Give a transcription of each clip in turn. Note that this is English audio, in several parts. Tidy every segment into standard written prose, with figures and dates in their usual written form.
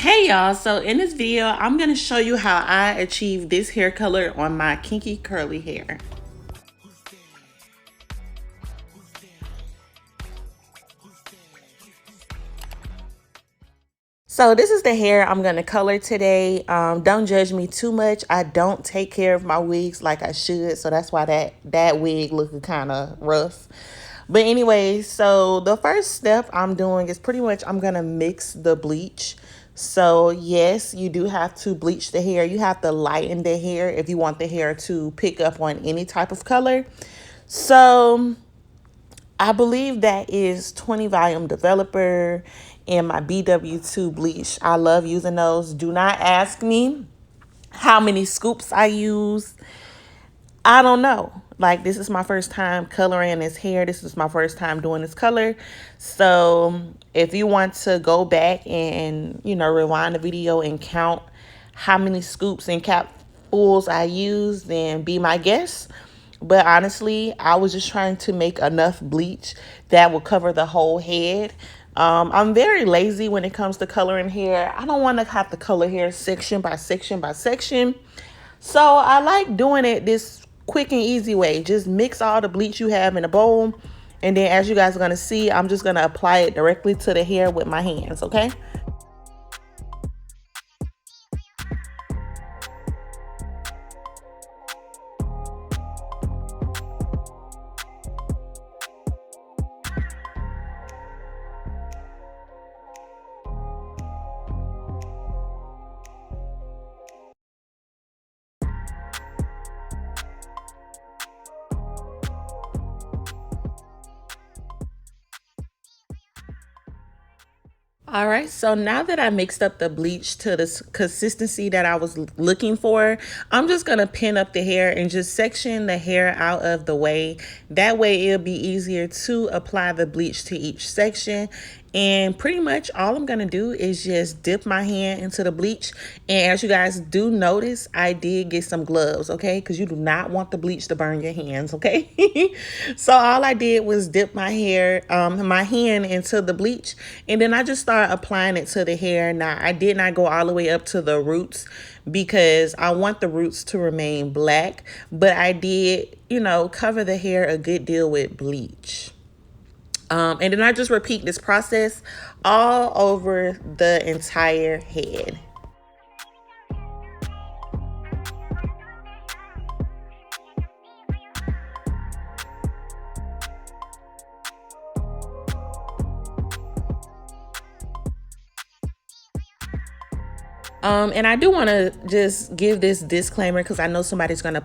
Hey y'all, so in this video, I'm going to show you how I achieve this hair color on my kinky curly hair. So this is the hair I'm going to color today. Don't judge me too much. I don't take care of my wigs like I should, so that's why that wig looking kind of rough. But anyway, so the first step I'm doing is pretty much I'm going to mix the bleach. So yes, you do have to bleach the hair. You have to lighten the hair if you want the hair to pick up on any type of color. So I believe that is 20 volume developer and my BW2 bleach. I love using those. Do not ask me how many scoops I use. I don't know. Like, this is my first time coloring this hair. This is my first time doing this color. So if you want to go back and, rewind the video and count how many scoops and capfuls I use, then be my guest. But honestly, I was just trying to make enough bleach that will cover the whole head. I'm very lazy when it comes to coloring hair. I don't want to have to color hair section by section by section. So I like doing it this quick and easy way. Just mix all the bleach you have in a bowl. And then as you guys are going to see, I'm just going to apply it directly to the hair with my hands, okay? All right, so now that I mixed up the bleach to the consistency that I was looking for, I'm just gonna pin up the hair and just section the hair out of the way. That way it'll be easier to apply the bleach to each section. And pretty much all I'm gonna do is just dip my hand into the bleach. And as you guys do notice, I did get some gloves, okay? Because you do not want the bleach to burn your hands, okay? So all I did was dip my hand into the bleach, and then I just started applying it to the hair. Now, I did not go all the way up to the roots because I want the roots to remain black, but I did, cover the hair a good deal with bleach. And then I just repeat this process all over the entire head. And I do want to just give this disclaimer because I know somebody's going to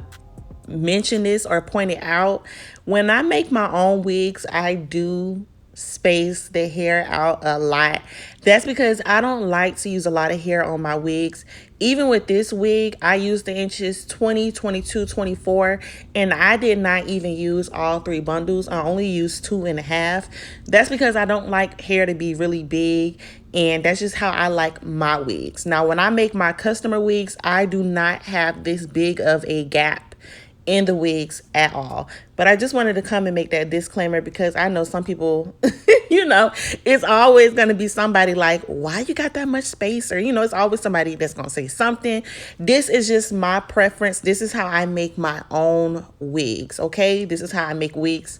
mention this or point it out. When I make my own wigs, I do space the hair out a lot. That's because I don't like to use a lot of hair on my wigs. Even with this wig, I used the inches 20, 22, 24, and I did not even use all three bundles. I only used 2.5. That's because I don't like hair to be really big, and that's just how I like my wigs. Now, when I make my customer wigs, I do not have this big of a gap in the wigs at all. But I just wanted to come and make that disclaimer because I know some people, it's always going to be somebody like, why you got that much space? Or, it's always somebody that's going to say something. This is just my preference. This is how I make my own wigs, okay? This is how I make wigs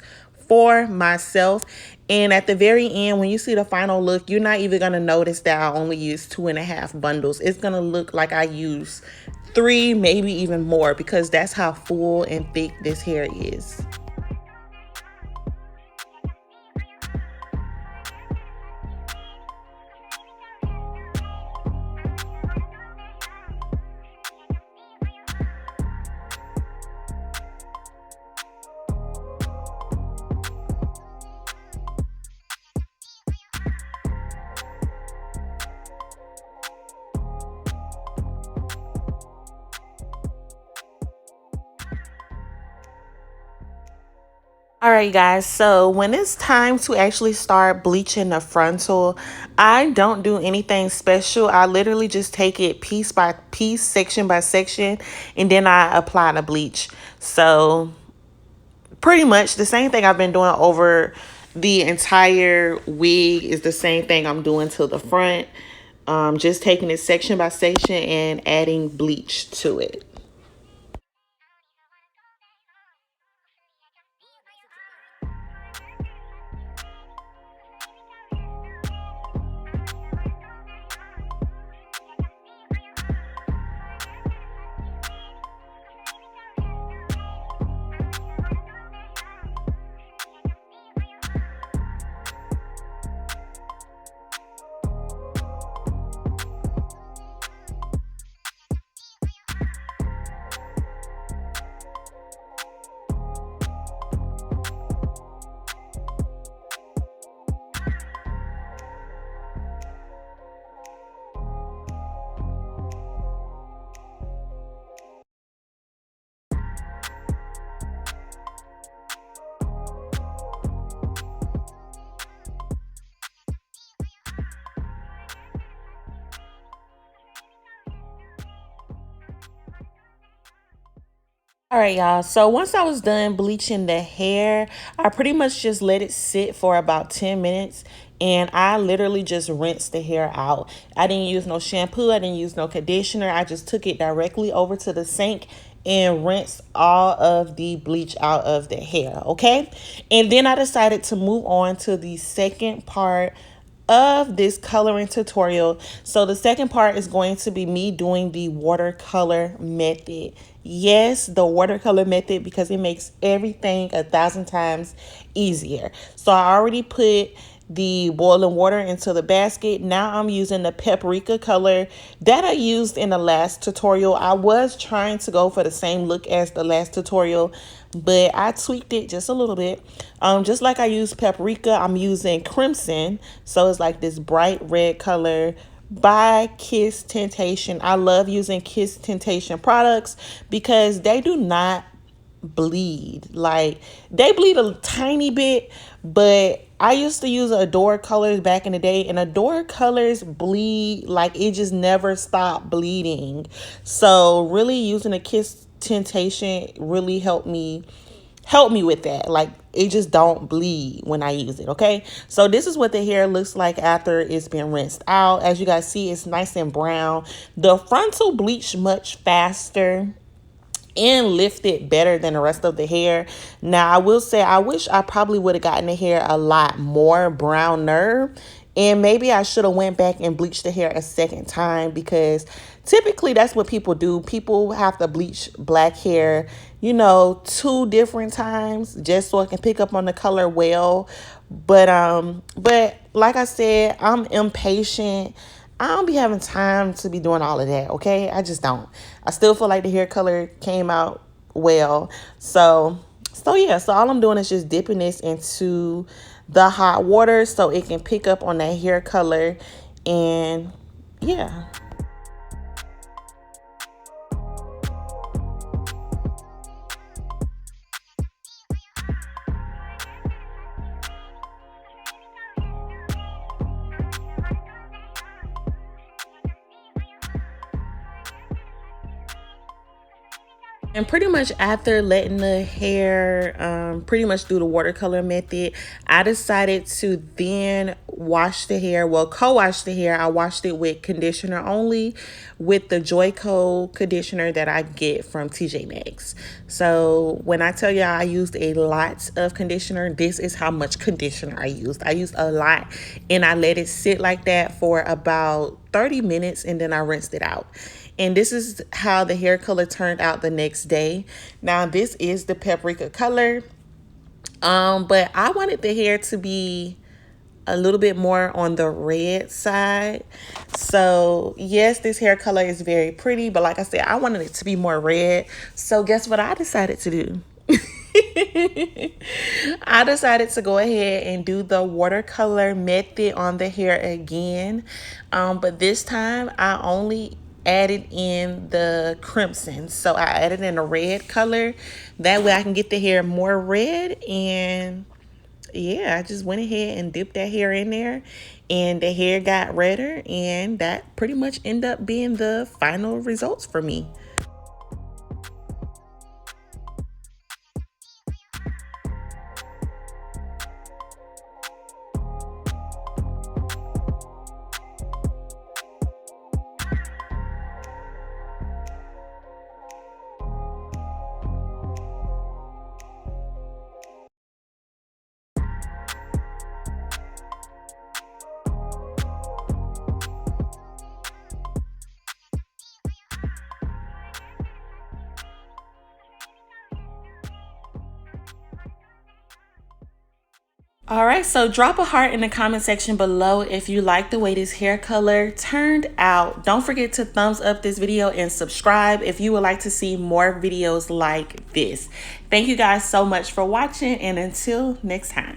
for myself. And at the very end, when you see the final look, you're not even going to notice that I only use 2.5 bundles. It's going to look like I use 3, maybe even more, because that's how full and thick this hair is. All right, guys, so when it's time to actually start bleaching the frontal, I don't do anything special. I literally just take it piece by piece, section by section, and then I apply the bleach. So pretty much the same thing I've been doing over the entire wig is the same thing I'm doing to the front. Just taking it section by section and adding bleach to it. All right, y'all. So once I was done bleaching the hair, I pretty much just let it sit for about 10 minutes and I literally just rinsed the hair out. I didn't use no shampoo, I didn't use no conditioner. I just took it directly over to the sink and rinsed all of the bleach out of the hair, okay? And then I decided to move on to the second part of this coloring tutorial. So the second part is going to be me doing the watercolor method. Yes, the watercolor method, because it makes everything 1,000 times easier. So I already put the boiling water into the basket. Now I'm using the Paprika color that I used in the last tutorial. I was trying to go for the same look as the last tutorial, but I tweaked it just a little bit. Just like I used Paprika, I'm using Crimson. So it's like this bright red color by Kiss Temptation. I love using Kiss Temptation products because they do not bleed. Like, they bleed a tiny bit, but I used to use Adore colors back in the day, and Adore colors bleed like it just never stopped bleeding. So really using a Kiss Temptation really helped me with that. Like, it just don't bleed when I use it. Okay, so this is what the hair looks like after it's been rinsed out. As you guys see, it's nice and brown. The frontal bleached much faster and lifted better than the rest of the hair. Now, I will say I wish I probably would have gotten the hair a lot more browner, and maybe I should have went back and bleached the hair a second time, because typically that's what people do. People have to bleach black hair, 2 different times just so it can pick up on the color well. But like I said, I'm impatient. I don't be having time to be doing all of that, okay? I just don't. I still feel like the hair color came out well. So yeah, so all I'm doing is just dipping this into the hot water so it can pick up on that hair color. And yeah. And pretty much after letting the hair pretty much do the watercolor method, I decided to then wash the hair. Well, co-wash the hair. I washed it with conditioner only, with the Joyco conditioner that I get from TJ Maxx. So when I tell y'all I used a lot of conditioner, this is how much conditioner I used. I used a lot, and I let it sit like that for about 30 minutes, and then I rinsed it out. And this is how the hair color turned out the next day. Now, this is the Paprika color. But I wanted the hair to be a little bit more on the red side. So yes, this hair color is very pretty, but like I said, I wanted it to be more red. So guess what I decided to do? I decided to go ahead and do the watercolor method on the hair again. But this time I only added in the crimson. So I added in a red color. That way I can get the hair more red. And yeah, I just went ahead and dipped that hair in there, and the hair got redder, and that pretty much ended up being the final results for me. All right, so drop a heart in the comment section below if you like the way this hair color turned out. Don't forget to thumbs up this video and subscribe if you would like to see more videos like this. Thank you guys so much for watching, and until next time.